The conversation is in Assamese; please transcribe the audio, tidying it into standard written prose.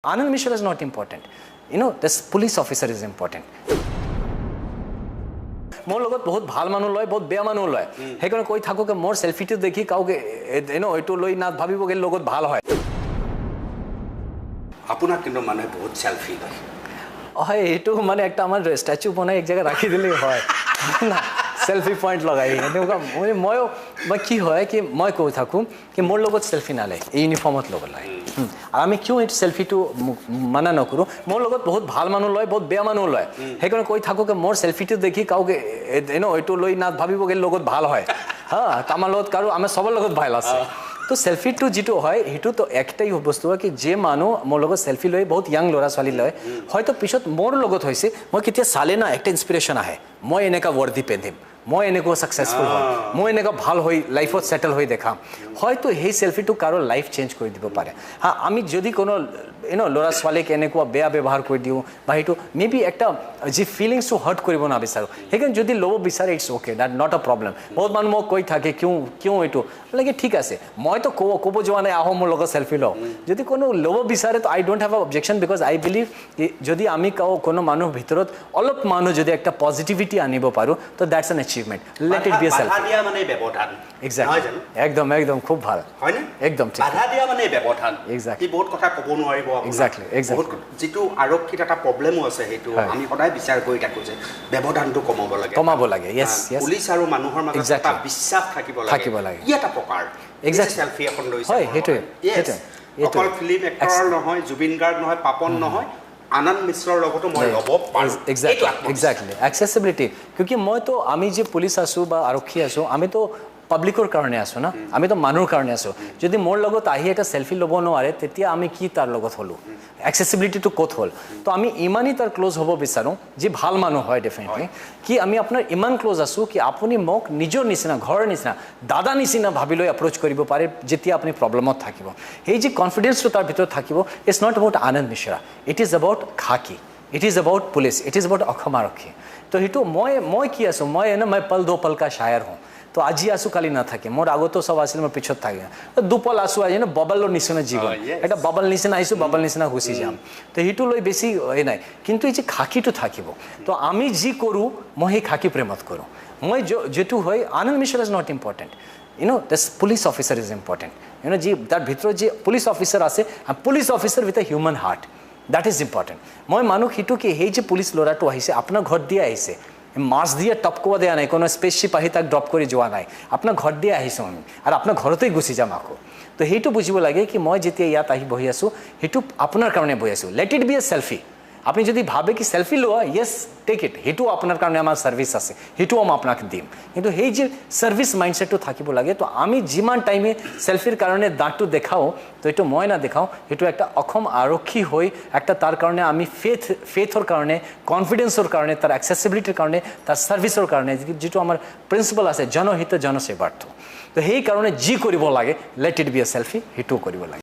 Anand Mishra is not important. This police officer is important. मोर लगत बहुत ভাল মানুহ লয় বহুত বেয়া মানুহ লয় হেকনে কই থাকো কে মোর সেলফিটো দেখি কাউকে এটো লই না ভাবিব গে লগত ভাল হয় আপনার কিন্তু মানে বহুত সেলফি লয় হয় এটো মানে একটা আমার স্ট্যাচু বনাই এক জায়গা রাখি দিলেই হয় না সেলফি পয়েন্ট লগাই এনেকা মই কি হয় কি মই কই থাকো কি মোর লগত সেলফি না লাই ইউনিফর্মত লগ লাই আর আমি কিউ এই সেলফিটো মানা নকৰো মোর লগত বহুত ভাল মানুহ লয় বহুত বেয়া মানুহ লয় হেকনে কই থাকো কে মোর সেলফিটো দেখি কাউকে এটো লই না ভাবিব গে লগত ভাল হয় হ্যাঁ আমার লগত কারো আমি সবার লগত ভাল আছে তো সেলফিটো যেটো হয় হেতু তো একটাই বস্তু কি যে মানুহ মোর লগত সেলফি লয় বহুত ইয়াং লৰা ছোৱালী লয় হয়তো পিছত মোর লগত হৈছে মই কেতিয়া চালে না একটা ইনস্পিরেশন আহে মই এনেকা ওয়ার্ডি পেন্ধিম মই এনেকা সাকসেসফুল হয় মই এনেকা ভাল হৈ লাইফত সেটেল হৈ দেখাম হয়তো সেই সেলফিটো কারো লাইফ চেঞ্জ কৰি দিব পাৰে হ্যাঁ আমি যদি কোনো লৰা ছোৱালীক এনেকুৱা বেয়া ব্যৱহাৰ কৰি দিওঁ বা হেতু মেবি একটা যে ফিলিংস হাৰ্ট কৰিব না বিচাৰো হেকন যদি লব বিচাৰে it's okay that not a problem বহুত মানুহ মোক কৈ থাকে কিউ এটো লাগে ঠিক আছে মই তো কব যোৱা নাই আহো মোৰ লগত সেলফি লও যদি কোনো লব বিচাৰে তো I don't have a objection because I believe যদি আমি কোনো মানুহ ভিতৰত অলপ মানুহ যদি একটা পজিটিভিটি আনিব পাৰো তো that's N achievement let it be a selfie বাধা দিয়া মানে ব্যৱধান এক্স্যাক্টলি একদম খুব ভাল হয় না একদম ঠিক বাধা দিয়া মানে ব্যৱধান এক্স্যাক্টলি কি বহুত কথা কব নোৱাৰিব এক্স্যাক্টলি যেটো আৰক্ষীত এটা প্ৰবলেমো আছে হেতু আমি সদায় বিচাৰ কৰি থাকো যে ব্যৱধানটো কমাব লাগে ইয়েস পুলিশ আৰু মানুহৰ মাজত এটা বিশ্বাস থাকিব লাগে ই এটা প্ৰকাৰ এক্স্যাক্টলি সেলফি এখন লৈছে হয় হেতু অকল ফিল্ম এক্টৰ নহয় জুবিন গাৰ্গ নহয় পাপন নহয় আনন্দ মিশ্ৰৰ লগতো মই লব পাৰো এক্স্যাক্টলি অ্যাক্সেসিবিলিটি क्योंकि মই তো আমি যে পুলিশ আছো বা আৰক্ষী আছো আমি তো পাব্লিকৰ কাৰণে আছো না আমি তো মানুহৰ কাৰণে আছো যদি মোৰ লগত আহি এটা সেলফি লব নোৱাৰে তেতিয়া আমি কি তাৰ লগত হলো অ্যাক্সেসিবিলিটি টু কোথ হল তো আমি ইমানই তাৰ ক্লোজ হ'ব বিচাৰো যে ভাল মানুহ হয় ডেফিনেটলি কি আমি আপোনাৰ ইমান ক্লোজ আছো কি আপুনি মোক নিজৰ নিচিনা ঘৰৰ নিচিনা দাদা নিচিনা ভাবি লৈ এপ্ৰোচ কৰিব পাৰে যেতিয়া আপুনি প্ৰবলেমত থাকিব এই যে কনফিডেন্সটো তাৰ ভিতৰত থাকিব it's not about Anand Mishra it is about khaki it is about police it is about Assam আৰক্ষী তো হেতু মই কি আছো মই পল দো পল কা শাयर हूं তো আজি আসু কালি না থাকে মোর আগতো সব আসলে মই পিছত থাকে দুপল আসু আই বাবলৰ নিচিনা জীবন এটা বাবল নিচিনা আইছো বাবল নিচিনা গুচি যাম তো হিটু লৈ বেছি এই নাই কিন্তু এই যে খাকিটো থাকিব তো আমি যি কৰো মই এই খাকি প্ৰেমত কৰো মই যেটো হয় Anand Mishra is not important this police officer is important যে তার ভিতরে যে পুলিশ অফিসার আছে police officer with a human heart that is important মই মানুহ হিটু কি সেই যে পুলিশ লৰাটো আহিছে আপোনাৰ ঘৰ দিয়ে আহিছে মাছ দিয়ে টপকোৱা দিয়া নাই কোনো স্পেসশিপ আহি তাক ড্ৰপ কৰি যোৱা নাই আপোনাৰ ঘৰ দিয়ে আহিছো আমি আৰু আপোনাৰ ঘৰতেই গুচি যাম আকৌ তো সেইটো বুজিব লাগে কি মই যেতিয়া ইয়াত আহি বহি আছো সেইটো আপোনাৰ কাৰণে বহি আছো let it B a selfie আপনি যদি ভাবে কি সেলফি লোৱা ইয়েস টেক ইট হেতু আপোনাৰ কাৰণে আমাৰ সাৰ্ভিস আছে হেতু আমি আপোনাক দিম কিন্তু সেই যে সাৰ্ভিস মাইন্ডসেটটো থাকিব লাগে তো আমি যিমান টাইমে সেলফিৰ কাৰণে দাঁতটো দেখাও তো এটো মই না দেখাও হেতু একটা অসম আৰক্ষী হৈ একটা তাৰ কাৰণে আমি ফেথৰ কাৰণে কনফিডেন্সৰ কাৰণে তাৰ অ্যাক্সেসিবিলিটিৰ কাৰণে তাৰ সাৰ্ভিসৰ কাৰণে যেটো আমাৰ প্ৰিন্সিপল আছে জনহিত জনসেৱাৰ্থ তো সেই কাৰণে যি কৰিব লাগে let it B a selfie হেতু কৰিব লাগে